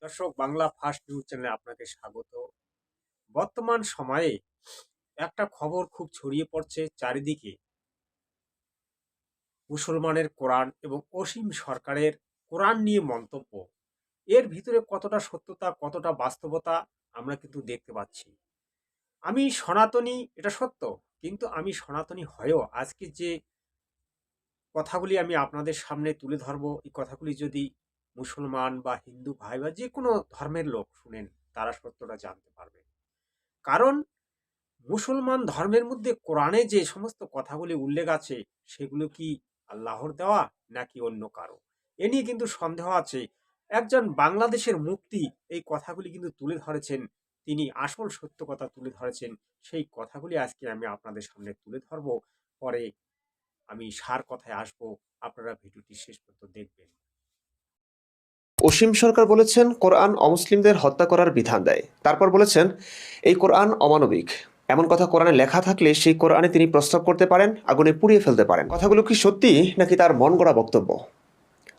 দর্শক, Bangla first news চ্যানেলে আপনাকে স্বাগত। বর্তমান সময়ে একটা খবর খুব ছড়িয়ে পড়ছে চারিদিকে। মুসলমানের কোরআন এবং অসীম সরকারের কোরআন নিয়ে মন্তব্য। এর ভিতরে কতটা সত্যতা, কতটা বাস্তবতা আমরা কিন্তু দেখতে পাচ্ছি। আমি সনাতনী, এটা সত্য, কিন্তু আমি সনাতনী হয়েও আজকে যে কথাগুলি আমি আপনাদের সামনে তুলে ধরবো, এই কথাগুলি যদি মুসলমান বা হিন্দু ভাই বা যে কোনো ধর্মের লোক শুনেন, তারা সত্যটা জানতে পারবে। কারণ মুসলমান ধর্মের মধ্যে কোরআনে যে সমস্ত কথাগুলি উল্লেখ আছে, সেগুলো কি আল্লাহর দেওয়া নাকি অন্য কারো, এ নিয়ে কিন্তু সন্দেহ আছে। একজন বাংলাদেশের মুফতি এই কথাগুলি কিন্তু তুলে ধরেছেন, তিনি আসল সত্য কথা তুলে ধরেছেন। সেই কথাগুলি আজকে আমি আপনাদের সামনে তুলে ধরবো, পরে আমি সার কথায় আসবো। আপনারা ভিডিওটি শেষ পর্যন্ত দেখবেন। অসীম সরকার বলেছেন কোরআন অমুসলিমদের হত্যা করার বিধান দেয়। তারপর বলেছেন এই কোরআন অমানবিক। এমন কথা কোরআনে লেখা থাকলে সেই কোরআনে তিনি প্রস্তাব করতে পারেন, আগুনে পুড়িয়ে ফেলতে পারেন। কথাগুলো কি সত্যি নাকি তার মন গড়া বক্তব্য?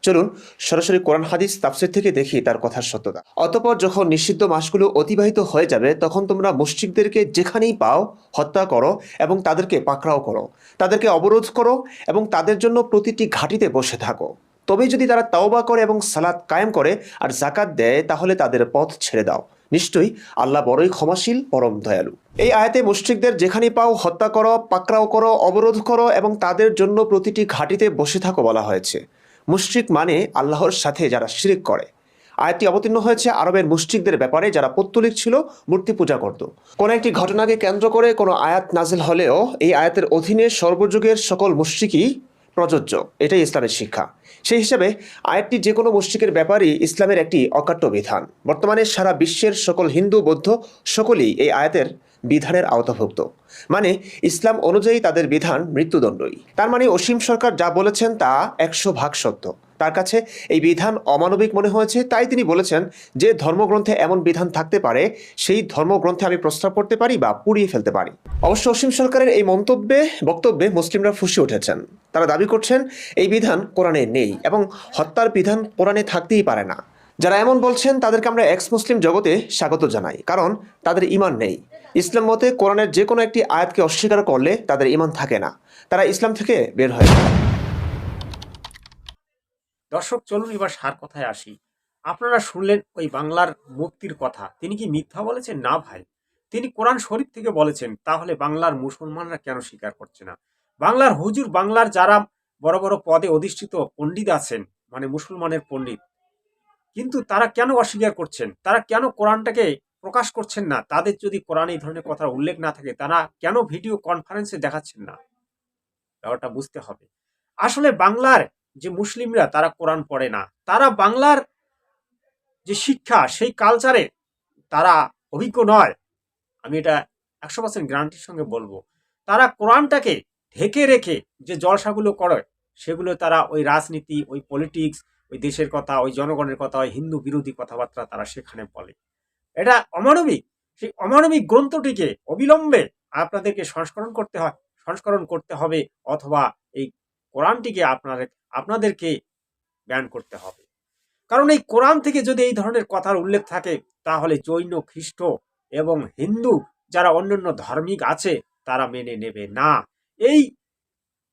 চলুন সরাসরি কোরআন হাদিস তাফসীর থেকে দেখি তার কথার সত্যতা। অতঃপর যখন নিষিদ্ধ মাসগুলো অতিবাহিত হয়ে যাবে, তখন তোমরা মুশরিকদেরকে যেখানেই পাও হত্যা করো এবং তাদেরকে পাকড়াও করো, তাদেরকে অবরোধ করো এবং তাদের জন্য প্রতিটি ঘাঁটিতে বসে থাকো। তবে যদি তারা তাওবা করে এবং সালাত কায়েম করে আর যাকাত দেয়, তাহলে তাদের পথ ছেড়ে দাও। নিশ্চয়ই আল্লাহ বড়ই ক্ষমাশীল, পরম দয়ালু। এই আয়াতে মুশরিকদের যেখানেই পাও হত্যা করো, পাকড়াও করো, অবরোধ করো এবং তাদের জন্য প্রতিটি ঘাঁটিতে বসে থাকো বলা হয়েছে। মুশরিক মানে আল্লাহর সাথে যারা শিরিক করে। আয়াতটি অবতীর্ণ হয়েছে আরবের মুশরিকদের ব্যাপারে, যারা পৌত্তলিক ছিল, মূর্তি পূজা করত। কোন একটি ঘটনাকে কেন্দ্র করে কোনো আয়াত নাজিল হলেও এই আয়াতের অধীনে সর্বযুগের সকল মুশরিকই প্রযোজ্য। এটাই ইসলামের শিক্ষা। সেই হিসাবে আয়াতটি যে কোনো মুশরিকের ব্যাপারই ইসলামের একটি অকাট্য বিধান। বর্তমানে সারা বিশ্বের সকল হিন্দু, বৌদ্ধ সকলেই এই আয়াতের বিধানের আওতাভুক্ত। মানে ইসলাম অনুযায়ী তাদের বিধান মৃত্যুদণ্ডই। তার মানে অসীম সরকার যা বলেছেন তা 100% সত্য। তার কাছে এই বিধান অমানবিক মনে হয়েছে, তাই তিনি বলেছেন যে ধর্মগ্রন্থে এমন বিধান থাকতে পারে, সেই ধর্মগ্রন্থে আমি প্রস্তাব করতে পারি বা পুড়িয়ে ফেলতে পারি। অবশ্য অসীম সরকারের এই বক্তব্যে মুসলিমরা ফুঁসে উঠেছেন। তারা দাবি করছেন এই বিধান কোরআনে নেই এবং হত্যার বিধান কোরআনে থাকতেই পারে না। যারা এমন বলছেন তাদেরকে আমরা এক্স মুসলিম জগতে স্বাগত জানাই, কারণ তাদের ঈমান নেই। ইসলাম মতে কোরআনের যে কোনো একটি আয়াতকে অস্বীকার করলে তাদের ঈমান থাকে না, তারা ইসলাম থেকে বের হয়ে যায়। দর্শক, চলুন এবার সার কথায় আসি। আপনারা শুনলেন ওই বাংলার মুফতির কথা, তিনি কি মিথ্যা বলেছেন? না ভাই, তিনি কোরআন শরীফ থেকে বলেছেন। তাহলে বাংলার মুসলমানরা কেন স্বীকার করছে না? বাংলার হুজুর, বাংলার যারা বড় বড় পদে অধিষ্ঠিত পণ্ডিত আছেন, মানে মুসলমানের পণ্ডিত, কিন্তু তারা কেন অস্বীকার করছেন? তারা কেন কোরআনটাকে প্রকাশ করছেন না? তাদের যদি কোরআন এই ধরনের কথার উল্লেখ না থাকে, তারা কেন ভিডিও কনফারেন্সে দেখাচ্ছেন না? ব্যাপারটা বুঝতে হবে। আসলে বাংলার যে মুসলিমরা, তারা কোরআন পড়ে না। তারা বাংলার যে শিক্ষা, সেই কালচারে তারা অভিজ্ঞ নয়। আমি এটা 100% গ্যারান্টির সঙ্গে বলবো। তারা কোরআনটাকে ঢেকে রেখে যে জলসাগুলো করে, সেগুলো তারা ওই রাজনীতি, ওই পলিটিক্স, ওই দেশের কথা, ওই জনগণের কথা, ওই হিন্দু বিরোধী কথাবার্তা তারা সেখানে বলে। এটা অমানবিক। সেই অমানবিক গ্রন্থটিকে অবিলম্বে আপনাদেরকে সংস্করণ করতে হবে, অথবা এই কোরআনটিকে আপনাদেরকে ব্যান করতে হবে। কারণ এই কোরআন থেকে যদি এই ধরনের কথার উল্লেখ থাকে, তাহলে জৈন, খ্রিস্ট এবং হিন্দু যারা অন্যান্য ধার্মিক আছে, তারা মেনে নেবে না। এই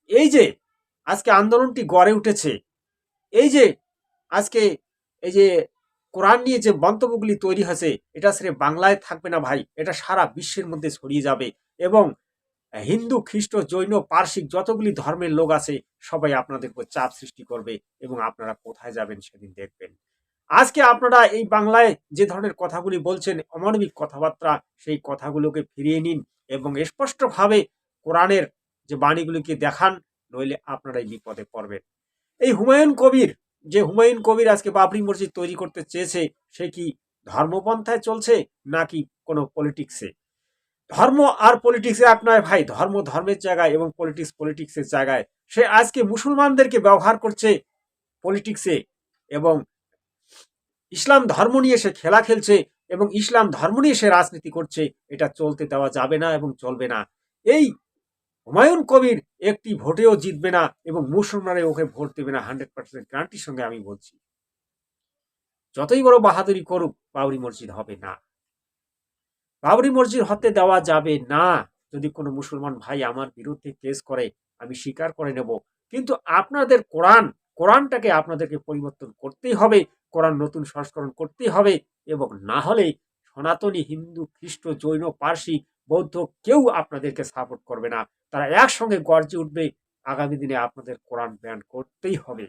এই যে আজকে আন্দোলনটি গড়ে উঠেছে, এই যে আজকে এই যে কোরআন নিয়ে যে মন্তব্যগুলি তৈরি হয়েছে, এটা সির্ফ বাংলায় থাকবে না ভাই, এটা সারা বিশ্বের মধ্যে ছড়িয়ে যাবে। এবং হিন্দু, খ্রিস্ট, জৈন, পারসিক যতগুলি ধর্মের লোক আছে, সবাই আপনাদের উপর চাপ সৃষ্টি করবে এবং আপনারা কোথায় যাবেন সেদিন দেখবেন। আজকে আপনারা এই বাংলায় যে ধরনের কথাগুলি বলছেন, অমানবিক কথাবার্তা, সেই কথাগুলোকে ফিরিয়ে নিন এবং স্পষ্টভাবে কোরআনের যে বাণীগুলিকে দেখান, নইলে আপনারাই বিপদে পড়বেন। এই হুমায়ুন কবির আজকে বাবরি মসজিদ তৈরি করতে চেয়েছে, সে কি ধর্মপন্থায় চলছে নাকি কোনো পলিটিক্সে? ধর্ম আর পলিটিক্সে এক নয় ভাই। ধর্ম ধর্মের জায়গায় এবং পলিটিক্স পলিটিক্সের জায়গায়। সে আজকে মুসলমানদেরকে ব্যবহার করছে পলিটিক্সে, এবং ইসলাম ধর্ম নিয়ে সে খেলা খেলছে এবং ইসলাম ধর্ম নিয়ে সে রাজনীতি করছে। এটা চলতে দেওয়া যাবে না এবং চলবে না। এই হুমায়ুন কবির একটি ভোটেও জিতবে না এবং মুসলমানরা ওকে ভোট দেবে না, 100% গ্যারান্টির সঙ্গে আমি বলছি। যতই বড় বাহাদুরি করুক বাবরি মসজিদ হবে না। বাবরি মসজিদ হতে দেওয়া যাবে না। যদি কোনো মুসলমান ভাই আমার বিরুদ্ধে কেস করে আমি স্বীকার করে নেব, কিন্তু আপনাদের কোরআনটাকে আপনাদেরকে পরিবর্তন করতেই হবে, কোরআন নতুন সংস্করণ করতেই হবে, এবং না হলে সনাতনী হিন্দু খ্রিস্ট জৈন পার্সি বৌদ্ধ কেউ আপনাদেরকে সাপোর্ট করবে না। তারা একসঙ্গে গর্জে উঠবে, আগামী দিনে আপনাদের কোরআন ব্যান করতেই হবে।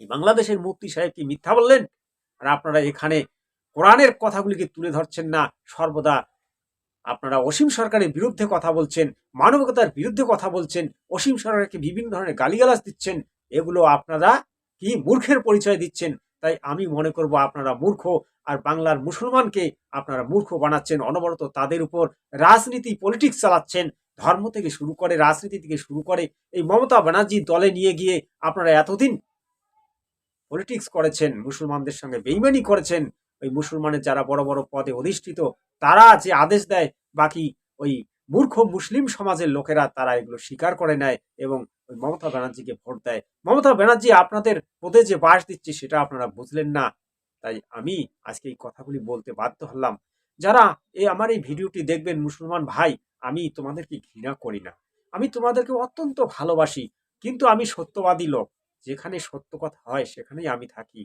এই বাংলাদেশের মুফতি সাহেব কি মিথ্যা বললেন? আর আপনারা এখানে কোরআনের কথাগুলিকে তুলে ধরছেন না, সর্বদা আপনারা অসীম সরকারের বিরুদ্ধে কথা বলছেন, মানবিকতার বিরুদ্ধে কথা বলছেন, অসীম সরকারকে বিভিন্ন ধরনের গালিগালাজ দিচ্ছেন। এগুলো আপনারা কি মূর্খের পরিচয় দিচ্ছেন। তাই আমি মনে করব আপনারা মূর্খ, আর বাংলার মুসলমানকে আপনারা মূর্খ বানাচ্ছেন। অনবরত তাদের উপর রাজনীতি পলিটিক্স চালাচ্ছেন, ধর্ম থেকে শুরু করে রাজনীতি থেকে শুরু করে এই মমতা ব্যানার্জি দলে নিয়ে গিয়ে আপনারা এতদিন পলিটিক্স করেছেন, মুসলমানদের সঙ্গে বেইমানি করেছেন। ওই মুসলমানের যারা বড় বড় পদে অধিষ্ঠিত তারা যে আদেশ দেয়, বাকি ওই মূর্খ মুসলিম সমাজের লোকেরা তারা এগুলো স্বীকার করে নেয় এবং ওই মমতা ব্যানার্জিকে ভোট দেয়। মমতা ব্যানার্জি আপনাদের পদে যে বাস দিচ্ছে সেটা আপনারা বুঝলেন না। তাই আমি আজকে এই কথাগুলি বলতে বাধ্য হলাম। যারা আমার এই ভিডিওটি দেখবেন মুসলমান ভাই, আমি তোমাদেরকে ঘৃণা করি না, আমি তোমাদেরকে অত্যন্ত ভালোবাসি, কিন্তু আমি সত্যবাদী লোক। যেখানে সত্য কথা হয় সেখানেই আমি থাকি।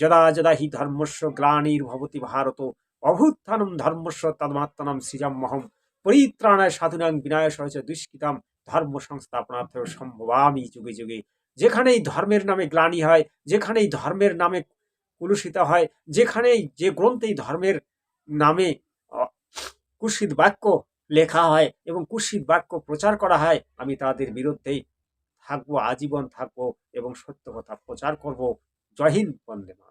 যদা যদা হি ধর্মস্য গ্লানির্ভবতি ভারত অভ্যুত্থানম ধর্মস্য তদমাত্মানাম সৃজাম্যহম পরিত্রাণায় সাধুনাং বিনাশায় চ দুষ্কৃতাম ধর্ম সংস্থাপনার্থ সম্ভবামি যুগে যুগে। যেখানেই ধর্মের নামে গ্লানি হয়, যেখানেই ধর্মের নামে কুলুষিত হয়, যেখানেই যে গ্রন্থেই ধর্মের নামে কুৎসিত বাক্য লেখা হয় এবং কুৎসিত বাক্য প্রচার করা হয়, আমি তাদের বিরুদ্ধেই থাকবো, আজীবন থাকবো এবং সত্য কথা প্রচার করব। জয় হিন্দ, বন্দে মাতরম।